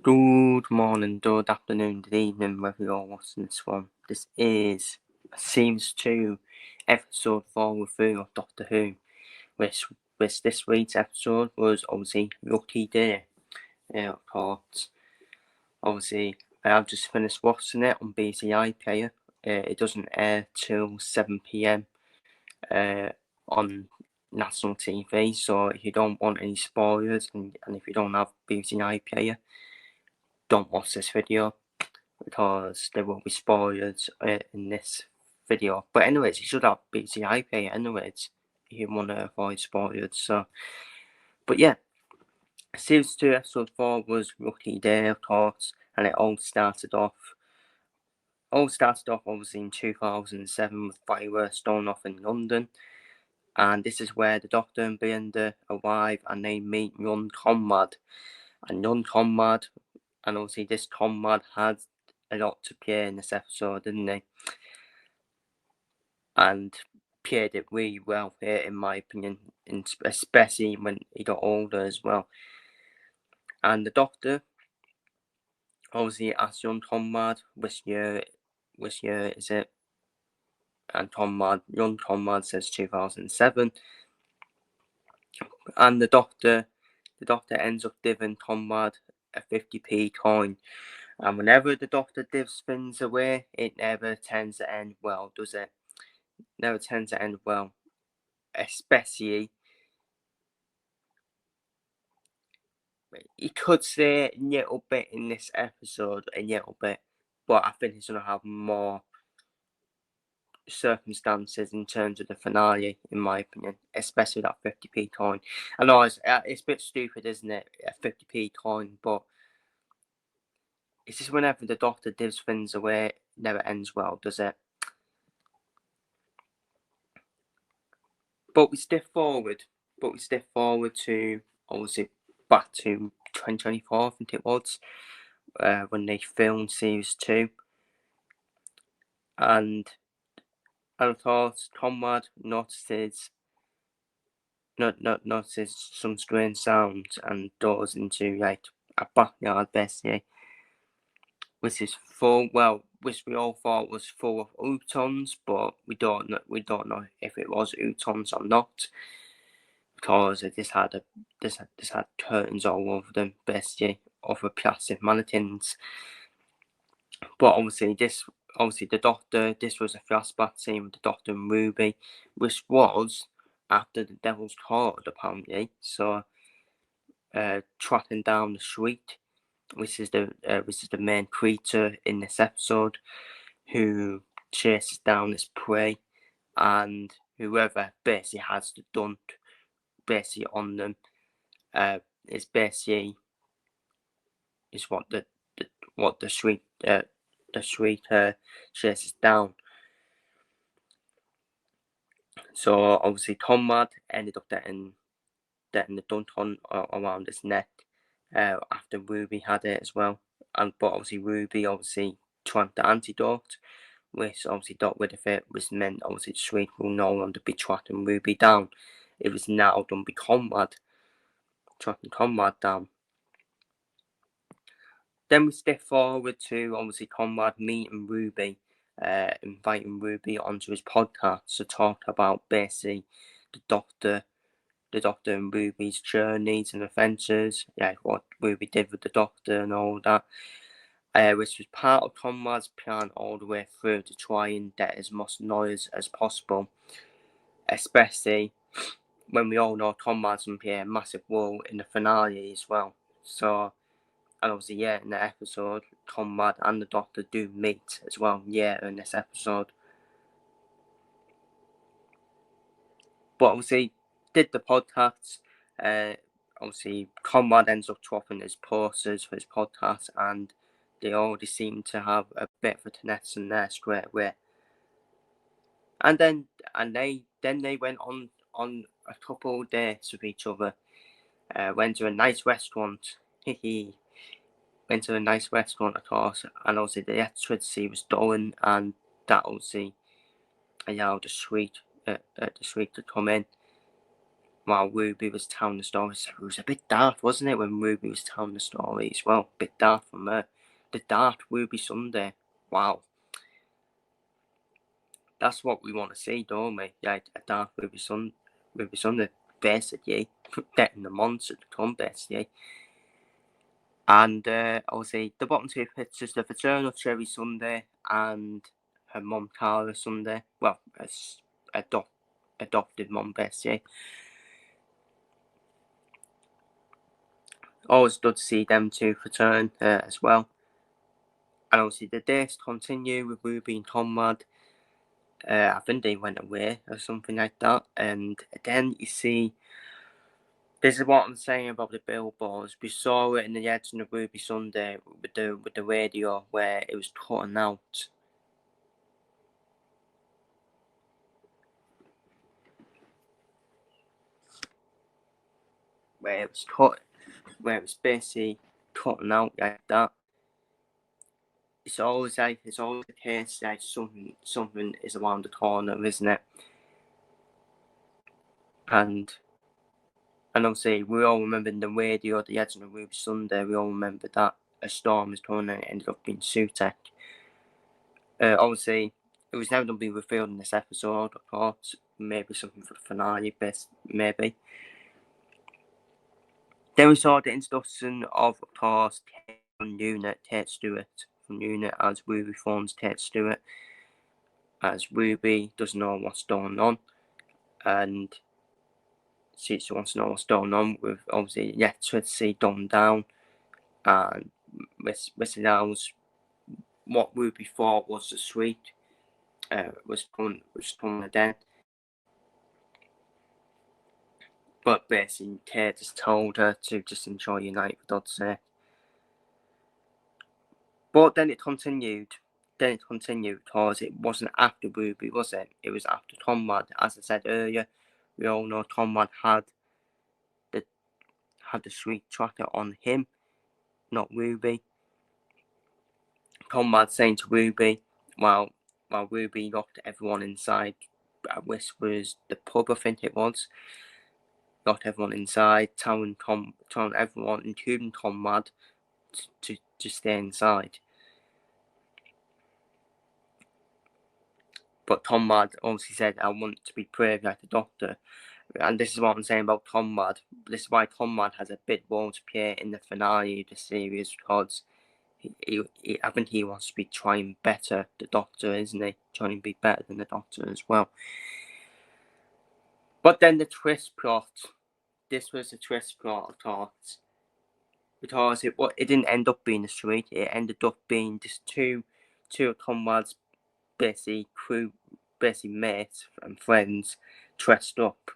Good morning, good afternoon, good evening, whether you're watching this one. This is Series 2, Episode 4 review of Doctor Who, which this week's episode was obviously Lucky Day. Of course, obviously, I have just finished watching it on BBC iPlayer. It doesn't air till 7 pm on national TV, so if you don't want any spoilers and if you don't have BBC iPlayer, don't watch this video, because there will be spoilers in this video. But anyways, you should have BBC iPlayer anyways if you want to avoid spoilers. So, but yeah, Series 2 Episode 4 was Lucky Day, of course, and it all started off obviously in 2007 with fireworks going off in London. And this is where the Doctor and Belinda arrive and they meet young Conrad. And young Conrad, and obviously this Conrad had a lot to play in this episode, didn't he? And played it really well here, in my opinion, especially when he got older as well. And the Doctor obviously asked young Conrad, which year is it? And young Conrad says 2007. And the Doctor ends up giving Conrad a 50p coin. And whenever the Doctor gives things away, it never tends to end well, does it? Never tends to end well. Especially, you could say a little bit in this episode, a little bit, but I think it's going to have more circumstances in terms of the finale, in my opinion, especially that 50p coin. I know it's a bit stupid, isn't it? A 50p coin, but it's just whenever the Doctor gives things away, it never ends well, does it? But we step forward to, obviously, back to 2024, I think it was, when they filmed Series 2. And of course, Conrad notices some strange sounds and goes into like a backyard, basically, which we all thought was full of Utons, but we don't know if it was Utons or not, because it just had curtains all over them, basically, of a plastic mannequins. But obviously the Doctor, this was a flashback scene with the Doctor and Ruby, which was after the Devil's Court, apparently. So, trotting down the street, which is the main creature in this episode, who chases down this prey, and whoever basically has the dunt basically on them, is basically is what the street chases down. So obviously Conrad ended up getting the dunt on around his neck, after Ruby had it as well. But obviously Ruby drank the antidote, which obviously got rid of it, which meant obviously the street will no longer be tracking Ruby down. It was now done by Conrad, tracking Conrad down. Then we step forward to obviously Conrad meeting Ruby, inviting Ruby onto his podcast to talk about basically the Doctor and Ruby's journeys and adventures, what Ruby did with the Doctor and all that, which was part of Conrad's plan all the way through to try and get as much noise as possible, especially when we all know Conrad's going to play a massive role in the finale as well. So, and obviously, in the episode, Conrad and the Doctor do meet as well, in this episode. But obviously, did the podcast. Obviously, Conrad ends up dropping his posters for his podcast, and they already seem to have a bit of a connection there straight away. And then they went on a couple of dates with each other. Went to a nice restaurant. Went to a nice restaurant, of course, and obviously the electricity was going, and that obviously allowed the suite to come in. while Ruby was telling the story. So it was a bit dark, wasn't it, when Ruby was telling the story as well? A bit dark from her. The dark Ruby Sunday. Wow. That's what we want to see, don't we? Yeah, a dark Ruby Sunday. Basically, getting the monster to come, basically. And obviously, the bottom two pictures, the Fraternal Cherry Sunday and her mum Cara Sunday. Well, adopted mum, basically. Always good to see them two return as well. And obviously, the days continue with Ruby and Conrad. I think they went away or something like that. And then you see, this is what I'm saying about the billboards. We saw it in the Edge of Ruby Sunday with the radio where it was cutting out. Where it was basically cutting out like that. It's always the case like something is around the corner, isn't it? And obviously we all remember the radio, the Edge of Ruby Sunday. We all remember that a storm was coming and it ended up being Sutek. Obviously, it was never going to be revealed in this episode, of course. Maybe something for the finale, maybe. Then we saw the introduction of course, Tate Stewart from UNIT as Ruby phones Tate Stewart, as Ruby doesn't know what's going on, and she wants to know what's going on with, obviously, electricity going down, and Mr. Downs, what Ruby thought was the suite, was coming again. But basically, Tate just told her to just enjoy your night, for God's sake. But then it continued. Because it wasn't after Ruby, was it? It was after Conrad. As I said earlier, we all know Conrad had the sweet tracker on him, not Ruby. Conrad saying to Ruby, while Ruby locked everyone inside Whispers, the pub, I think it was, locked everyone inside, telling everyone, including Conrad, to stay inside. But Conrad obviously said, I want to be brave like the Doctor. And this is what I'm saying about Conrad. This is why Conrad has a big role to play in the finale of the series, because I think he wants to be trying better the Doctor, isn't he? Trying to be better than the Doctor as well. But then the twist plot. This was a twist plot, of course. Because it didn't end up being a street. It ended up being just two of Conrad's basically mates and friends dressed up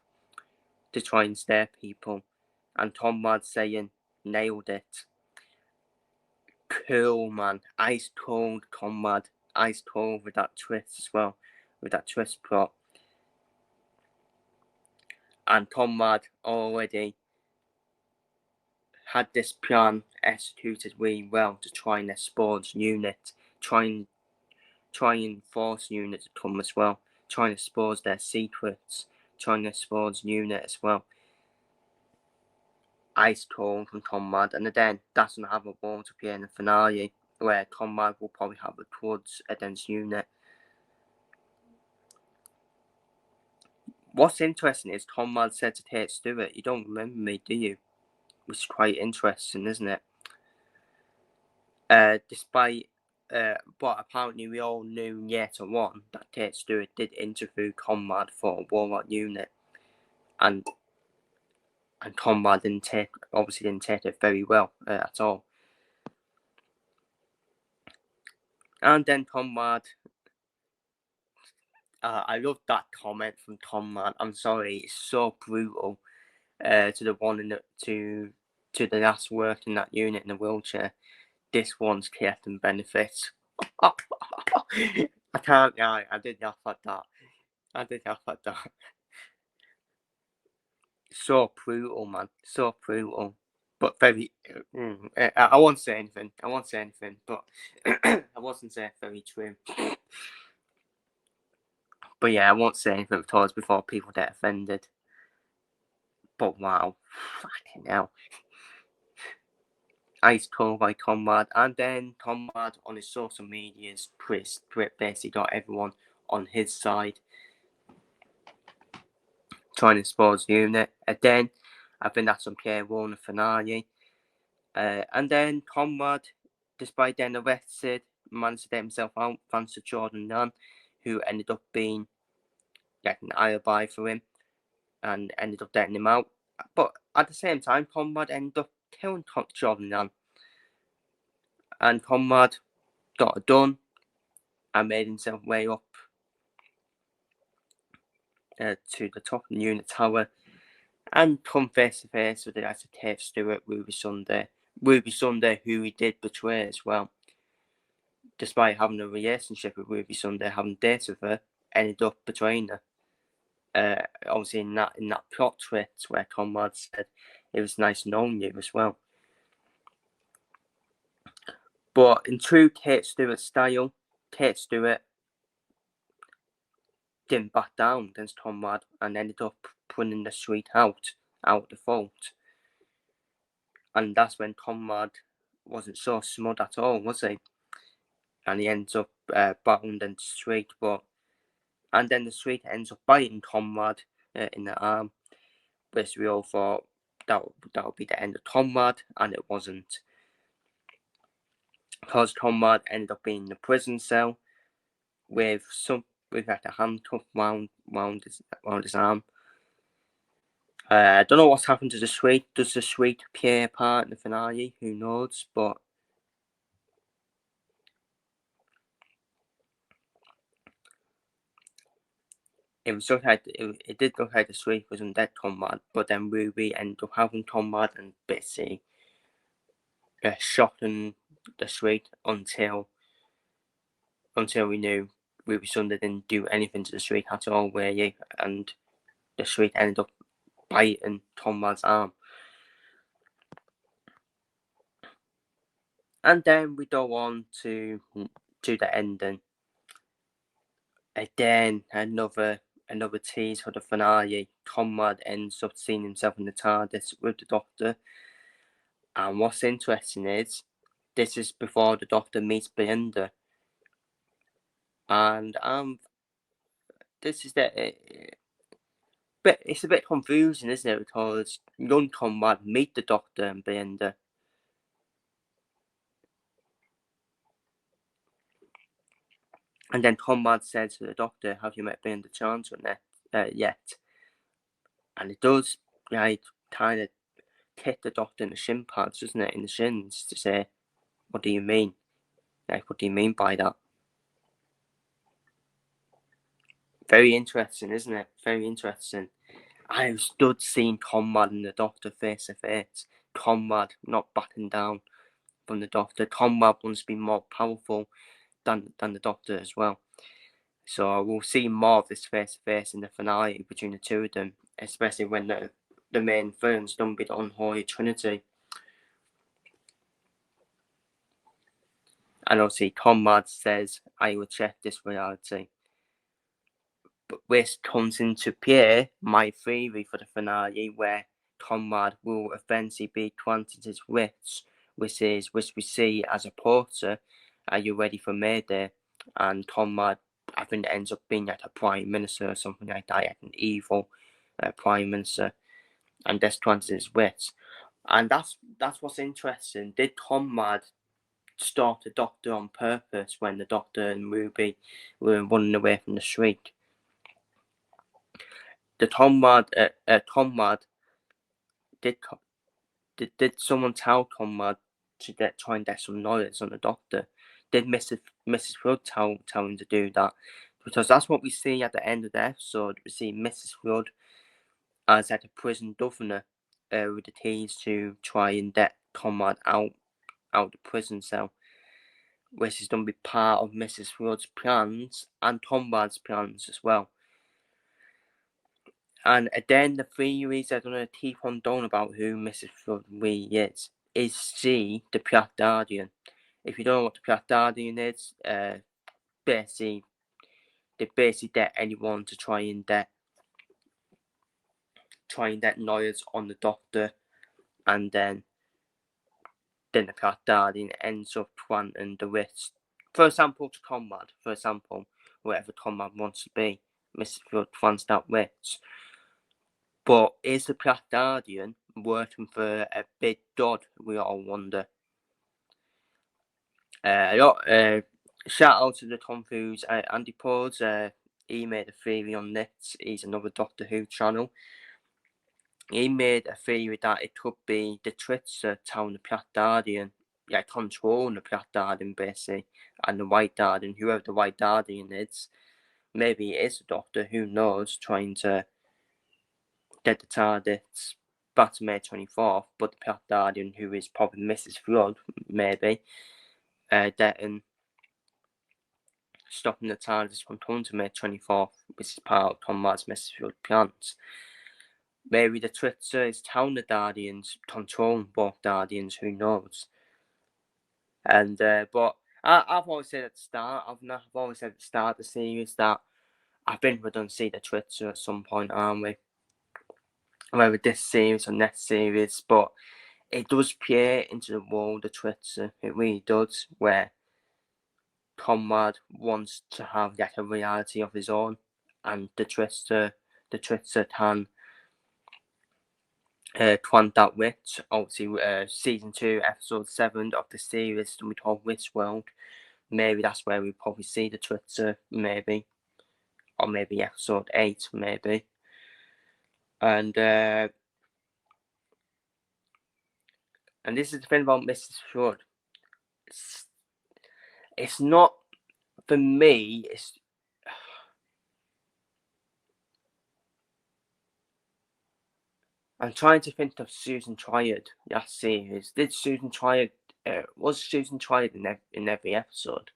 to try and scare people. And Conrad saying, nailed it. Cool, man. Ice cold, Conrad. Ice cold with that twist as well. With that twist plot. And Conrad already had this plan executed really well to try and expose UNIT. Try and force UNIT to come as well. Try and expose their secrets. Try and expose UNIT as well. Ice cold from Conrad, and then that's going to have a role to play in the finale, where Conrad will probably have a grudge against UNIT. What's interesting is Conrad said to Tate Stewart, "You don't remember me, do you?" Which is quite interesting, isn't it? But apparently we all knew later on that Tate Stewart did interview Conrad for War at UNIT, and Conrad obviously didn't take it very well at all. And then Conrad, I love that comment from Conrad. I'm sorry, it's so brutal. To the one to the last working in that unit in the wheelchair. This one's Captain Benefit. I can't lie, I did laugh at that. So brutal, man. So brutal. But very. I won't say anything. But I wasn't saying very true. But yeah, I won't say anything before people get offended. But wow, fucking hell. Ice Cold by Conrad, and then Conrad on his social medias basically got everyone on his side, trying to expose the unit. And then I think that's on Pierre Warner finale. And then Conrad, despite being arrested, managed to get himself out thanks to Jordan Nunn, who ended up being getting an alibi for him and ended up getting him out. But at the same time, Conrad ended up killing Jordan Nunn. And Conrad got it done and made himself way up to the top of the unit tower and come face to face with the guys of Tate Stewart, Ruby Sunday, who he did betray as well. Despite having a relationship with Ruby Sunday, having dated with her, ended up betraying her. Obviously in that plot twist where Conrad said it was nice knowing you as well. But in true Tate Stewart style, Tate Stewart didn't back down against Conrad and ended up putting the suite out of the vault. And that's when Conrad wasn't so smug at all, was he? And he ends up bound and suite, and then the suite ends up biting Conrad in the arm, which we all thought that would be the end of Conrad, and it wasn't. Because Conrad ended up being in the prison cell with like a handcuff round his arm. I don't know what's happened to the suite. Does the suite appear apart in the finale? Who knows? But it was just like it did look like the suite was undead Conrad, but then Ruby ended up having Conrad and Bitsy shocking the suite until we knew Ruby Sunday didn't do anything to the suite at all, really, and the suite ended up biting Conrad's arm. And then we go on to the ending. Again, another tease for the finale. Conrad ends up seeing himself in the TARDIS with the Doctor. And what's interesting is, this is before the Doctor meets Belinda. And this is but it's a bit confusing, isn't it? Because young Conrad meet the Doctor and Belinda. And then Conrad says to the Doctor, "Have you met Belinda Chancellor yet?" And it does, like, kind of hit the Doctor in the shin pads, doesn't it? In the shins, to say, "What do you mean? Like, what do you mean by that?" Very interesting, isn't it? Very interesting. I stood seeing Conrad and the Doctor face to face. Conrad not backing down from the Doctor. Conrad wants to be more powerful than the Doctor as well. So we'll see more of this face to face in the finale between the two of them, especially when the main film's done with the Unholy Trinity. And obviously Conrad says, "I will check this reality." But this comes into play my theory for the finale, where Conrad will eventually be granted his wish, which we see as a porter. Are you ready for Mayday? And Conrad, I think, ends up being like a prime minister or something like that, like an evil prime minister, and this granted his wish. And that's what's interesting. Did Conrad start the Doctor on purpose when the Doctor and Ruby were running away from the Shriek? The Conrad, did someone tell Conrad to try and get some knowledge on the Doctor? Did Mrs. Flood tell him to do that? Because that's what we see at the end of the episode. We see Mrs. Flood as at a prison governor with the keys to try and get Conrad out the prison cell, which is going to be part of Mrs. Flood's plans and Conrad's plans as well. And then the theories are going to keep on going about who Mrs. Flood really is. Is she the Black Guardian? If you don't know what the Black Guardian is, basically, they get anyone to try and get try and get knowledge on the Doctor, and then the Black Guardian ends up planting the witch. For example, to Conrad, for example, whatever Conrad wants to be, Mrs. Flood plants that witch. But is the Black Guardian working for a big dud? We all wonder. Shout out to the Tom Foods, Andy Pauls. He made a theory on this. He's another Doctor Who channel. He made a theory that it could be the Tritzer telling the Black Guardian, controlling the Black Guardian basically, and the White Guardian, whoever the White Guardian is. Maybe it is the Doctor, who knows, trying to get the TARDIS back to May 24th, but the Black Guardian, who is probably Mrs. Flood, maybe, then stopping the TARDIS from coming to May 24th, which is part of Conrad's Mrs. Flood plans. Maybe the Tritzer is telling the Guardians, controlling both Guardians, who knows. And but I've always said at the start, I've always said at the start of the series that I think we're going to see the Tritzer at some point, aren't we? Whether this series or next series, but it does peer into the world of Tritzer, it really does, where Conrad wants to have a reality of his own, and the Tritzer can plant that witch. Obviously, season 2, episode 7 of the series we call Witch World. Maybe that's where we probably see the Tritzer, maybe, or maybe episode 8, maybe. And this is the thing about Mrs. Flood. It's not, for me, I'm trying to think of Susan Triad, that series. Was Susan Triad in every episode?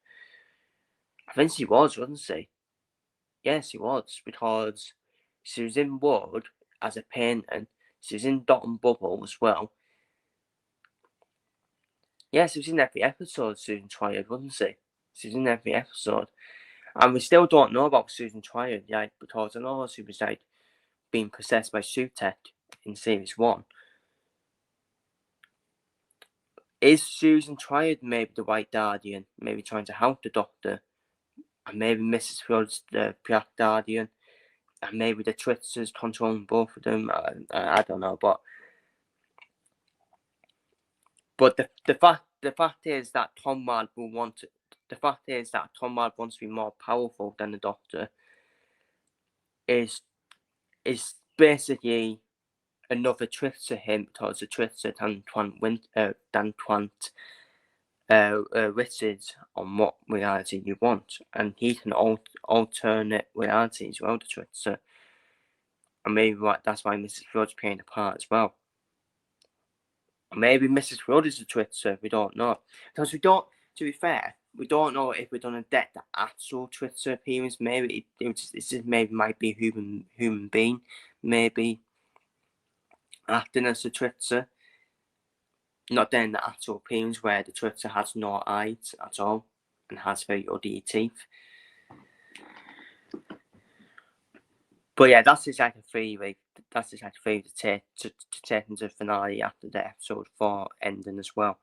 I think she was, wasn't she? Yes, she was, because she was in Wood as a painter. She was in Dot and Bubble as well. Yes, she was in every episode, Susan Triad, wasn't she? She was in every episode. And we still don't know about Susan Triad, because I know she was being possessed by Sutek in series 1. Is Susan Triad maybe the White Guardian, maybe trying to help the Doctor, and maybe Mrs. Flood's the Black Guardian, and maybe the Tritzers controlling both of them? I don't know, but the fact is that Conrad wants to be more powerful than the Doctor. Is basically another Tritzer hint, because the Tritzer can plant witches on what reality you want, and he can alternate realities as well, the Tritzer. And maybe that's why Mrs. Flood's playing a part as well. Maybe Mrs. Flood is the Tritzer, we don't know. Because to be fair, we don't know if we're going to get the actual Tritzer appearance. Maybe it might be a human being, maybe acting as a Tritzer. Not then the actual appearance where the Tritzer has no eyes at all and has very ugly teeth. But yeah, that's exactly theory. That's exactly theory to take into the finale after the episode 4 ending as well.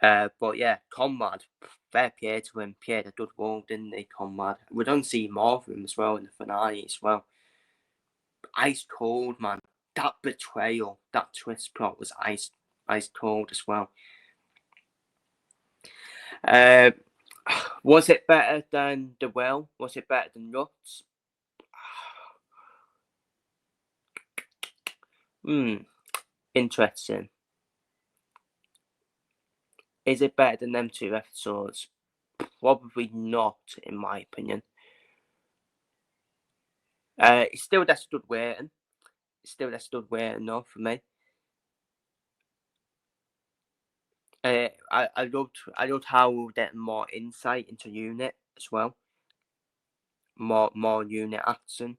But yeah, Conrad, fair play to him. Played a good role, didn't he, Conrad? We don't see more of him as well in the finale as well. Ice cold, man. That betrayal, that twist plot was ice cold as well. Was it better than The Well? Was it better than Ruts? Interesting. Is it better than them 2 episodes? Probably not, in my opinion. It's still that stood waiting. Though for me. I loved how we were getting more insight into Unit as well. More Unit action.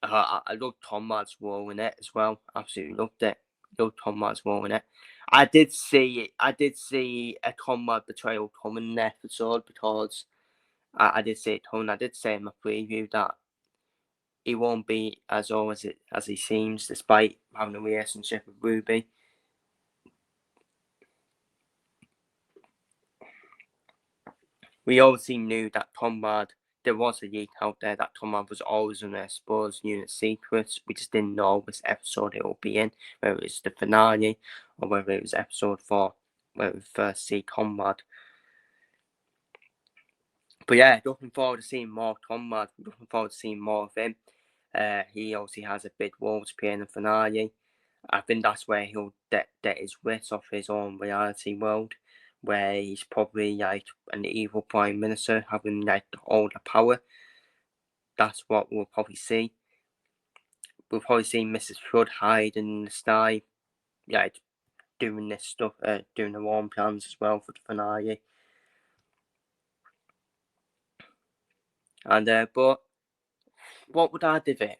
I loved Conrad's role in it as well. Absolutely loved it. Loved Conrad's role in it. I did see a Conrad betrayal coming in the episode, because I did see it coming. I did say in my preview that he won't be as old as he seems, despite having a relationship with Ruby. We obviously knew that Conrad, there was a leak out there that Conrad was always on their Spurs unit secrets. We just didn't know which episode it will be in, whether it's the finale or whether it was episode 4, where we first see Conrad. But yeah, looking forward to seeing more Conrad, looking forward to seeing more of him. He obviously has a big role to play in the finale. I think that's where he'll get his wit off his own reality world, where he's probably like an evil prime minister having like all the power. That's what we'll probably see. We'll probably see Mrs. Flood hide in the sky, like doing this stuff, doing her own plans as well for the finale. And but what would I give it?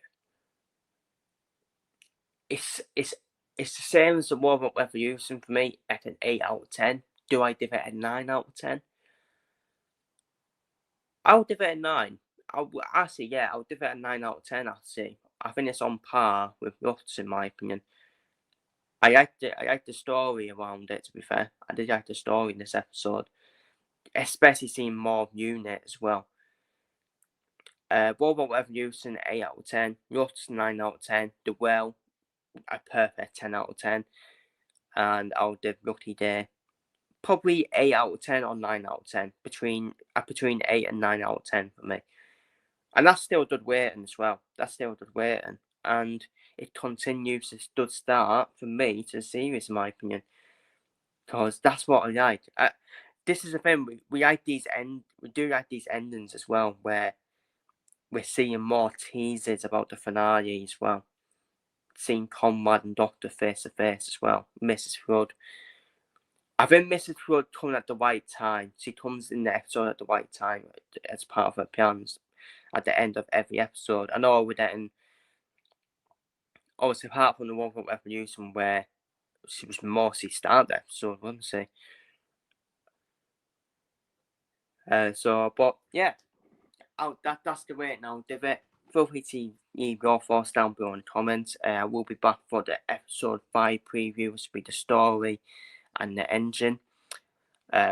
It's the same as the Warm-Up Revolution for me at an 8 out of 10. Do I give it a 9 out of 10? I'll give it a 9. I'll give it a 9 out of 10, I'll say. I think it's on par with Ruts, in my opinion. I liked the story around it, to be fair. I did like the story in this episode. Especially seeing more of Unit as well. Warm-Up Revolution, 8 out of 10. Ruts, 9 out of 10. The Well, a perfect 10 out of 10. And I'll give Lucky Day probably 8 out of 10 or 9 out of 10. Between 8 and 9 out of 10 for me. And that's still good waiting as well. That's still good waiting. And it continues this good start for me to the series, in my opinion. Because that's what I like. This is the thing, we do like these endings as well, where we're seeing more teasers about the finale as well. Seeing Conrad and Doctor face to face as well. Mrs. Flood. I think Mrs. Flood comes at the right time. She comes in the episode at the right time as part of her plans at the end of every episode. I know we're getting, obviously, apart from the Warm-Up Revolution, where she was mostly started the episode, wasn't she? But yeah, that's the way now, Divot. Feel free to leave your thoughts down below in the comments. We'll be back for the episode 5 preview, which will be the story and the engine.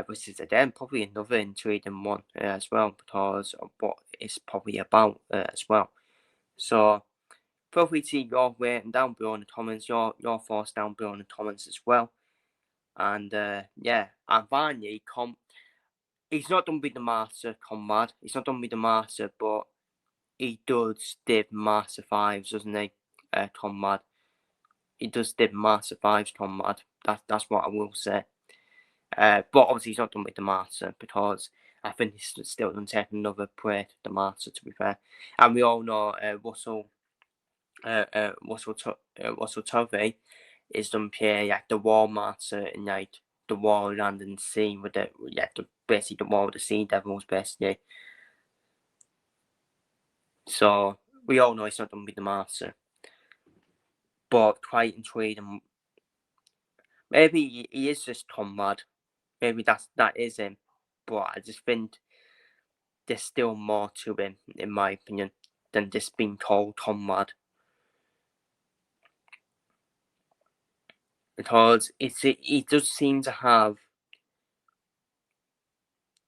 Which is again probably another intriguing one as well, because of what it's probably about as well. So feel free to leave your rating down below in the comments, your thoughts down below in the comments as well. And yeah, and finally, he's not done with the master, Conrad. He's not done with the master, but he does did master 5s, doesn't he, Conrad? He does did master 5s, Conrad. That's what I will say. But obviously he's not done with the master, because I think he's still going to take another break, the master, to be fair. And we all know Russell Tovey is done play like the War Master in like the War Land and Sea with basically the War with the Sea Devils, basically. So we all know he's not done with the master. But quite intriguing. Maybe he is just Conrad. Maybe that is him. But I just think there's still more to him, in my opinion, than just being called Conrad. Because he does seem to have.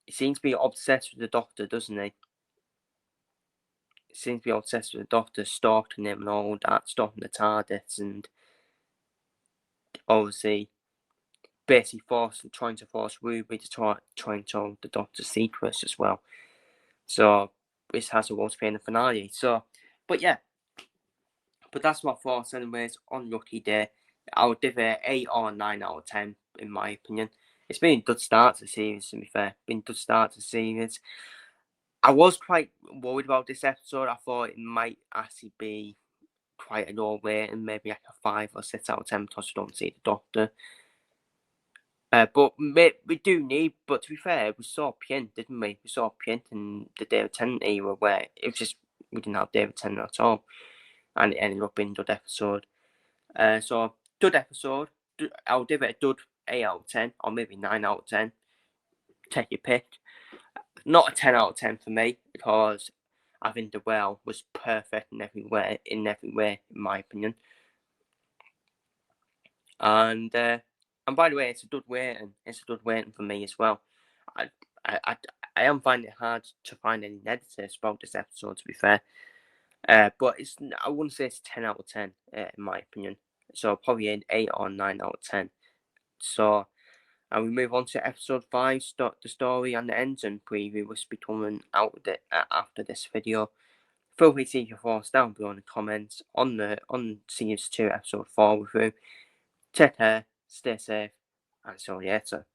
He seems to be obsessed with the Doctor, doesn't he? He seems to be obsessed with the Doctor, stalking him and all that, stalking the TARDIS, and obviously basically trying to force Ruby to try and tell the Doctor's secrets as well. So this has a role to play in the finale. So, but yeah. But that's my thoughts anyways on Lucky Day. I would give it 8 or 9 out of 10 in my opinion. It's been a good start to the series, to be fair. Been a good start to the series. I was quite worried about this episode. I thought it might actually be quite a low rating, maybe like a 5 or 6 out of 10 because we don't see the Doctor. But we do need, but to be fair, we saw Pient, didn't we? We saw Pient in the David Tennant era where it was just, we didn't have David Tennant at all. And it ended up being a good episode. So, good episode. I'll give it a good 8 out of 10, or maybe 9 out of 10. Take your pick. Not a 10 out of 10 for me, because I think the whale was perfect in every way, in my opinion. And by the way, it's a good waiting. It's a good waiting for me as well. I I, I, I am finding it hard to find any negatives about this episode, to be fair. But I wouldn't say it's 10 out of 10 in my opinion. So probably an 8 or 9 out of 10. So, and we move on to episode 5, the story and the engine preview, which will be coming out with it, after this video. Feel free to leave your thoughts down below in the comments on series 2, episode 4 with you. Take care, stay safe, and see you later.